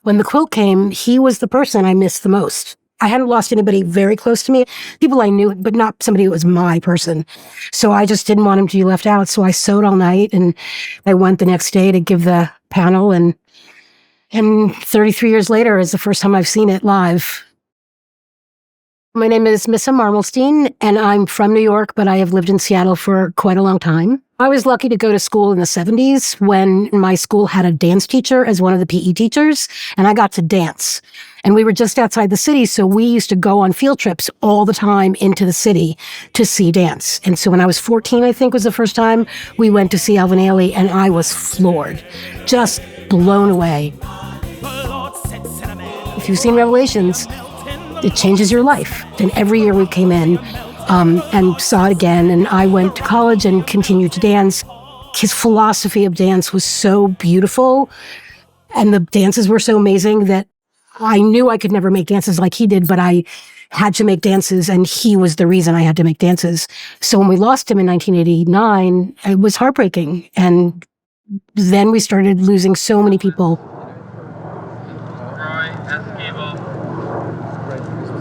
When the quilt came, he was the person I missed the most. I hadn't lost anybody very close to me, people I knew, but not somebody who was my person. So I just didn't want him to be left out. So I sewed all night, and I went the next day to give the panel. And 33 years later is the first time I've seen it live. My name is Missa Marmalstein, and I'm from New York, but I have lived in Seattle for quite a long time. I was lucky to go to school in the 70s when my school had a dance teacher as one of the PE teachers, and I got to dance. And we were just outside the city, so we used to go on field trips all the time into the city to see dance. And so when I was 14, I think was the first time, we went to see Alvin Ailey, and I was floored, just blown away. If you've seen Revelations, it changes your life. And every year we came in and saw it again. And I went to college and continued to dance. His philosophy of dance was so beautiful. And the dances were so amazing that I knew I could never make dances like he did, but I had to make dances, and he was the reason I had to make dances. So when we lost him in 1989, it was heartbreaking. And then we started losing so many people.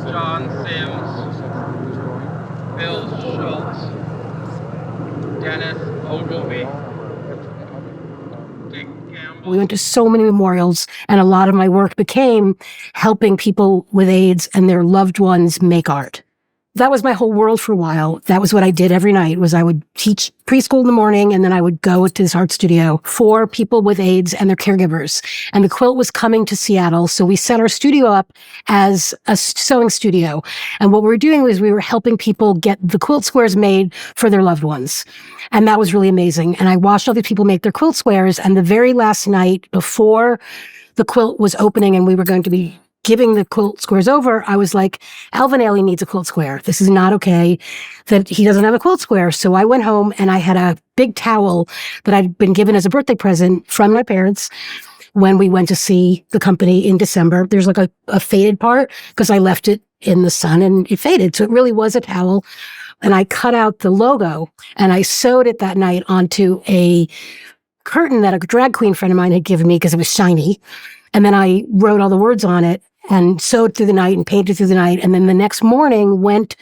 John Sims, Bill Schultz, Dennis Ogilvy, Dick Campbell. We went to so many memorials, and a lot of my work became helping people with AIDS and their loved ones make art. That was my whole world for a while. That was what I did every night, was I would teach preschool in the morning, and then I would go to this art studio for people with AIDS and their caregivers. And the quilt was coming to Seattle, so we set our studio up as a sewing studio. And what we were doing was we were helping people get the quilt squares made for their loved ones. And that was really amazing. And I watched all these people make their quilt squares, and the very last night before the quilt was opening and we were going to be giving the quilt squares over, I was like, Alvin Ailey needs a quilt square. This is not okay that he doesn't have a quilt square. So I went home and I had a big towel that I'd been given as a birthday present from my parents when we went to see the company in December. There's like a faded part because I left it in the sun and it faded. So it really was a towel. And I cut out the logo and I sewed it that night onto a curtain that a drag queen friend of mine had given me because it was shiny. And then I wrote all the words on it and sewed through the night and painted through the night. And then the next morning went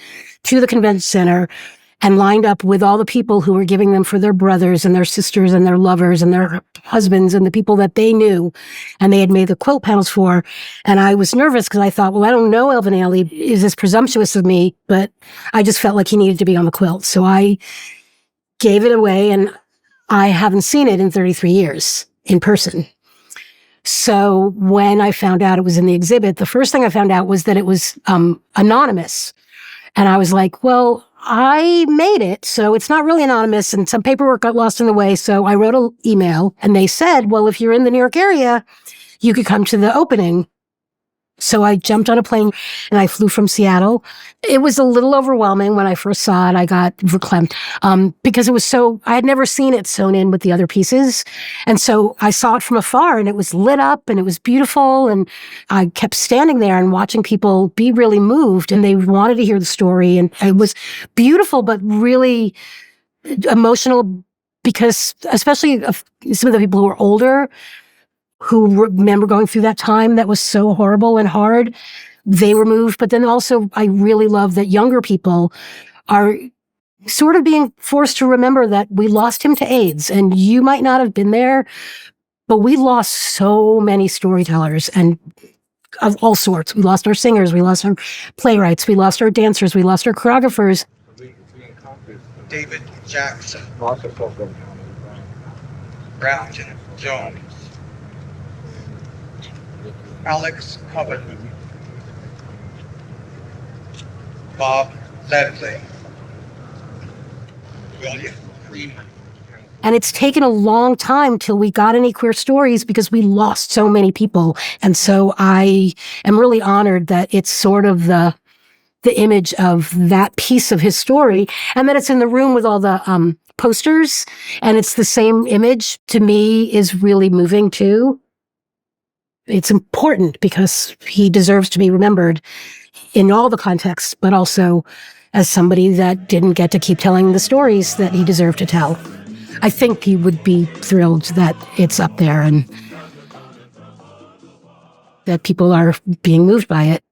to the convention center and lined up with all the people who were giving them for their brothers and their sisters and their lovers and their husbands and the people that they knew and they had made the quilt panels for. And I was nervous because I thought, well, I don't know Alvin Ailey. Is this presumptuous of me? But I just felt like he needed to be on the quilt. So I gave it away, and I haven't seen it in 33 years in person. So when I found out it was in the exhibit, the first thing I found out was that it was anonymous. And I was like, well, I made it, so it's not really anonymous, and some paperwork got lost in the way. So I wrote an email, and they said, well, if you're in the New York area, you could come to the opening. So I jumped on a plane and I flew from Seattle. It was a little overwhelming when I first saw it. I got verklempt because it was I had never seen it sewn in with the other pieces. And so I saw it from afar and it was lit up and it was beautiful. And I kept standing there and watching people be really moved, and they wanted to hear the story. And it was beautiful, but really emotional because especially some of the people who were older, who remember going through that time that was so horrible and hard, they were moved. But then also, I really love that younger people are sort of being forced to remember that we lost him to AIDS. And you might not have been there, but we lost so many storytellers and of all sorts. We lost our singers, we lost our playwrights, we lost our dancers, we lost our choreographers. David Jackson, Grafton Jones, Alex Coven, Bob Ledley, William Freeman. And it's taken a long time till we got any queer stories because we lost so many people. And so I am really honored that it's sort of the image of that piece of his story, and that it's in the room with all the posters, and it's the same image, to me, is really moving too. It's important because he deserves to be remembered in all the contexts, but also as somebody that didn't get to keep telling the stories that he deserved to tell. I think he would be thrilled that it's up there. And that people are being moved by it.